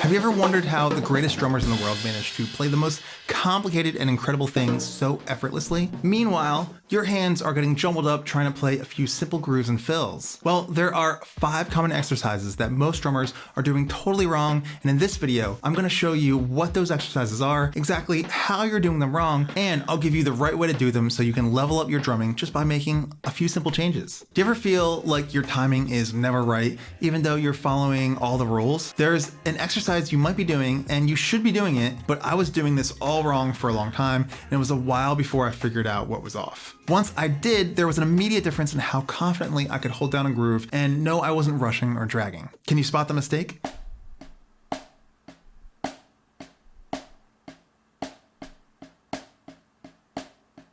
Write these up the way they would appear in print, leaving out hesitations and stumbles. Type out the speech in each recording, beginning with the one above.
Have you ever wondered how the greatest drummers in the world manage to play the most complicated and incredible things so effortlessly? Meanwhile, your hands are getting jumbled up trying to play a few simple grooves and fills. Well, there are 5 common exercises that most drummers are doing totally wrong, and in this video, I'm going to show you what those exercises are, exactly how you're doing them wrong, and I'll give you the right way to do them so you can level up your drumming just by making a few simple changes. Do you ever feel like your timing is never right, even though you're following all the rules? There's an exercise you might be doing, and you should be doing it, but I was doing this all wrong for a long time, and it was a while before I figured out what was off. Once I did, there was an immediate difference in how confidently I could hold down a groove and know I wasn't rushing or dragging. Can you spot the mistake?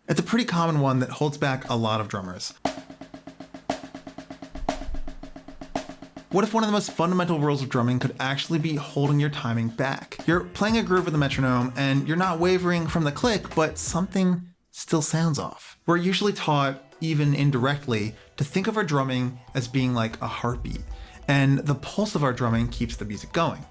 It's a pretty common one that holds back a lot of drummers. What if one of the most fundamental rules of drumming could actually be holding your timing back? You're playing a groove with a metronome and you're not wavering from the click, but something still sounds off. We're usually taught, even indirectly, to think of our drumming as being like a heartbeat, and the pulse of our drumming keeps the music going.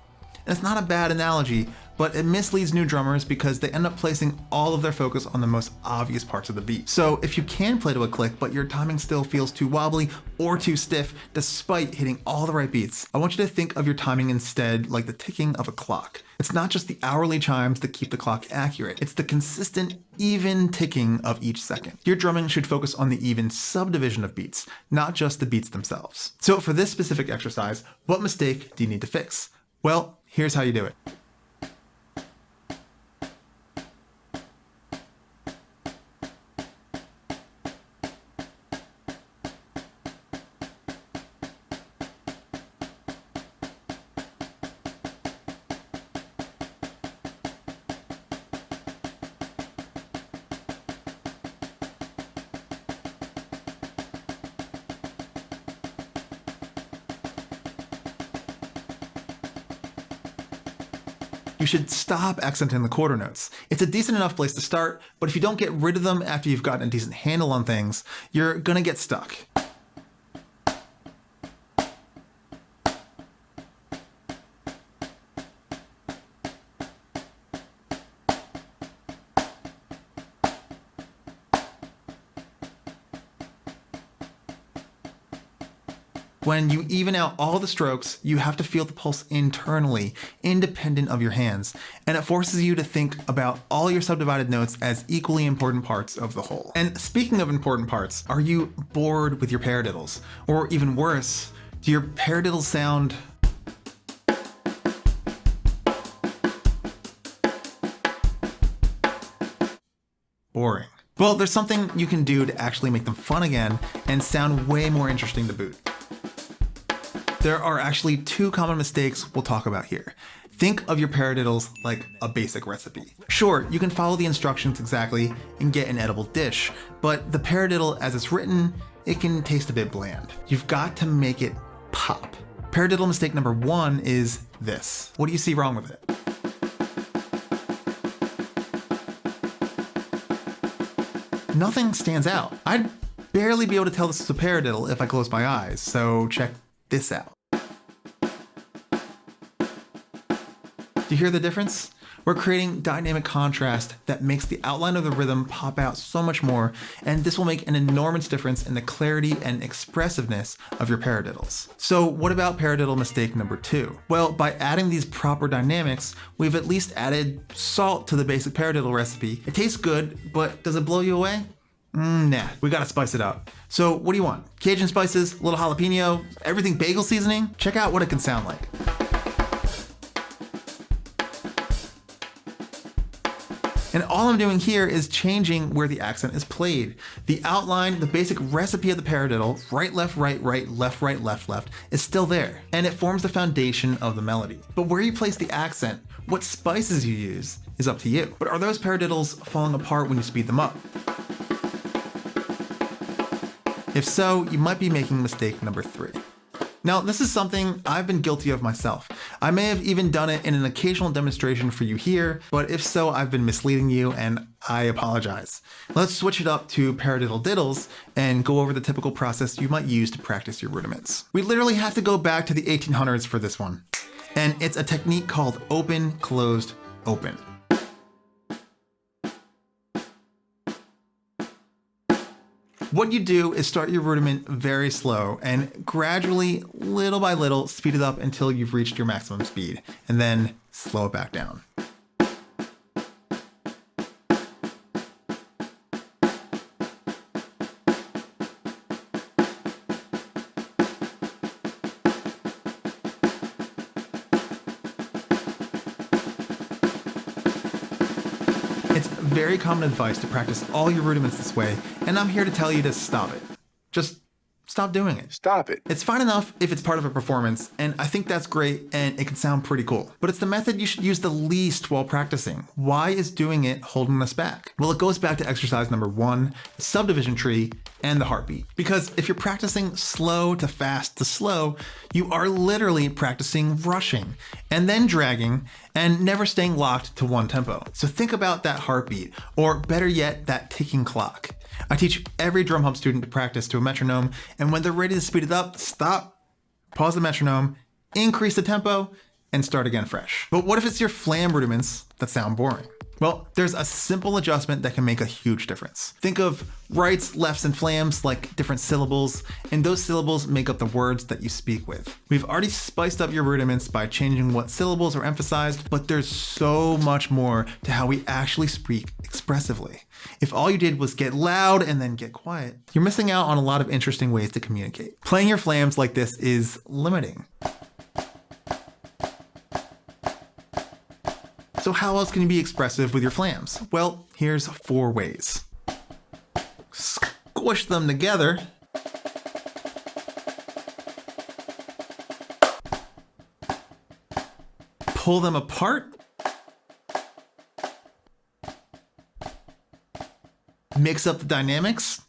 And it's not a bad analogy, but it misleads new drummers because they end up placing all of their focus on the most obvious parts of the beat. So if you can play to a click, but your timing still feels too wobbly or too stiff despite hitting all the right beats, I want you to think of your timing instead like the ticking of a clock. It's not just the hourly chimes that keep the clock accurate, it's the consistent, even ticking of each second. Your drumming should focus on the even subdivision of beats, not just the beats themselves. So for this specific exercise, what mistake do you need to fix? Well, here's how you do it. You should stop accenting the quarter notes. It's a decent enough place to start, but if you don't get rid of them after you've gotten a decent handle on things, you're gonna get stuck. When you even out all the strokes, you have to feel the pulse internally, independent of your hands, and it forces you to think about all your subdivided notes as equally important parts of the whole. And speaking of important parts, are you bored with your paradiddles? Or even worse, do your paradiddles sound boring? Well, there's something you can do to actually make them fun again and sound way more interesting to boot. There are actually 2 common mistakes we'll talk about here. Think of your paradiddles like a basic recipe. Sure, you can follow the instructions exactly and get an edible dish, but the paradiddle as it's written, it can taste a bit bland. You've got to make it pop. Paradiddle mistake number 1 is this. What do you see wrong with it? Nothing stands out. I'd barely be able to tell this is a paradiddle if I close my eyes, so check this out. Do you hear the difference? We're creating dynamic contrast that makes the outline of the rhythm pop out so much more, and this will make an enormous difference in the clarity and expressiveness of your paradiddles. So what about paradiddle mistake number 2? Well, by adding these proper dynamics, we've at least added salt to the basic paradiddle recipe. It tastes good, but does it blow you away? Nah, we gotta spice it up. So what do you want? Cajun spices, a little jalapeno, everything bagel seasoning? Check out what it can sound like. And all I'm doing here is changing where the accent is played. The outline, the basic recipe of the paradiddle, right, left, left, left, is still there. And it forms the foundation of the melody. But where you place the accent, what spices you use, is up to you. But are those paradiddles falling apart when you speed them up? If so, you might be making mistake number 3. Now, this is something I've been guilty of myself. I may have even done it in an occasional demonstration for you here, but if so, I've been misleading you and I apologize. Let's switch it up to paradiddle diddles and go over the typical process you might use to practice your rudiments. We literally have to go back to the 1800s for this one. and it's a technique called open, closed, open. What you do is start your rudiment very slow and gradually, little by little, speed it up until you've reached your maximum speed, and then slow it back down. It's very common advice to practice all your rudiments this way, and I'm here to tell you to stop it. Just stop doing it. Stop it. It's fine enough if it's part of a performance, and I think that's great and it can sound pretty cool. But it's the method you should use the least while practicing. Why is doing it holding us back? Well, it goes back to exercise number 1, the subdivision tree, and the heartbeat. Because if you're practicing slow to fast to slow, you are literally practicing rushing and then dragging and never staying locked to one tempo. So think about that heartbeat, or better yet, that ticking clock. I teach every drum hub student to practice to a metronome, and when they're ready to speed it up, stop, pause the metronome, increase the tempo, and start again fresh. But what if it's your flam rudiments that sound boring? Well, there's a simple adjustment that can make a huge difference. Think of rights, lefts, and flams like different syllables, and those syllables make up the words that you speak with. We've already spiced up your rudiments by changing what syllables are emphasized, but there's so much more to how we actually speak expressively. If all you did was get loud and then get quiet, you're missing out on a lot of interesting ways to communicate. Playing your flams like this is limiting. So how else can you be expressive with your flams? Well, here's 4 ways. Squish them together. Pull them apart. Mix up the dynamics.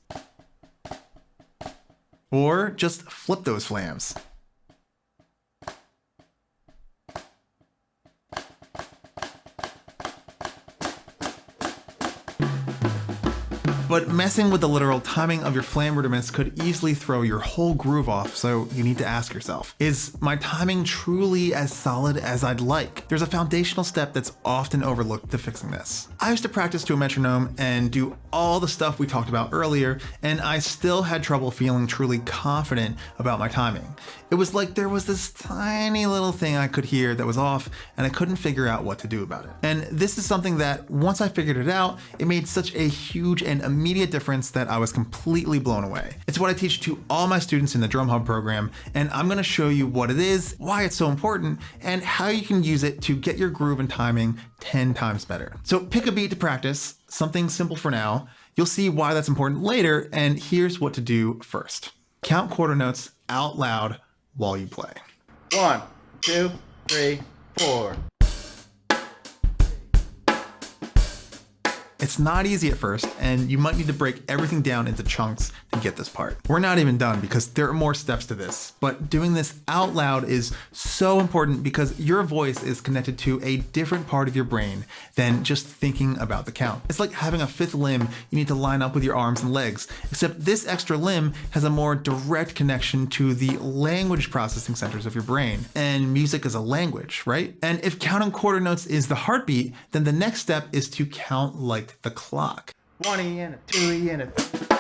Or just flip those flams. But messing with the literal timing of your flam rudiments could easily throw your whole groove off, so you need to ask yourself, is my timing truly as solid as I'd like? There's a foundational step that's often overlooked to fixing this. I used to practice to a metronome and do all the stuff we talked about earlier, and I still had trouble feeling truly confident about my timing. It was like there was this tiny little thing I could hear that was off, and I couldn't figure out what to do about it. And this is something that, once I figured it out, it made such a huge and immediate difference that I was completely blown away. It's what I teach to all my students in the Drum Hub program, and I'm gonna show you what it is, why it's so important, and how you can use it to get your groove and timing 10 times better. So pick a beat to practice, something simple for now. You'll see why that's important later, and here's what to do first. Count quarter notes out loud while you play. 1, 2, 3, 4. It's not easy at first, and you might need to break everything down into chunks to get this part. We're not even done because there are more steps to this, but doing this out loud is so important because your voice is connected to a different part of your brain than just thinking about the count. It's like having a 5th limb you need to line up with your arms and legs, except this extra limb has a more direct connection to the language processing centers of your brain, and music is a language, right? And if counting quarter notes is the heartbeat, then the next step is to count like the clock. 1E and a 2E and a 3.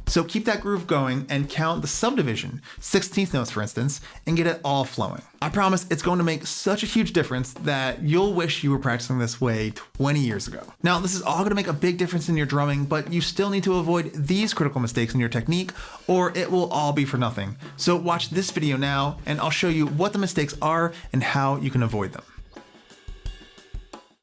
So keep that groove going and count the subdivision, 16th notes for instance, and get it all flowing. I promise it's going to make such a huge difference that you'll wish you were practicing this way 20 years ago. Now, this is all going to make a big difference in your drumming, but you still need to avoid these critical mistakes in your technique or it will all be for nothing. So watch this video now and I'll show you what the mistakes are and how you can avoid them.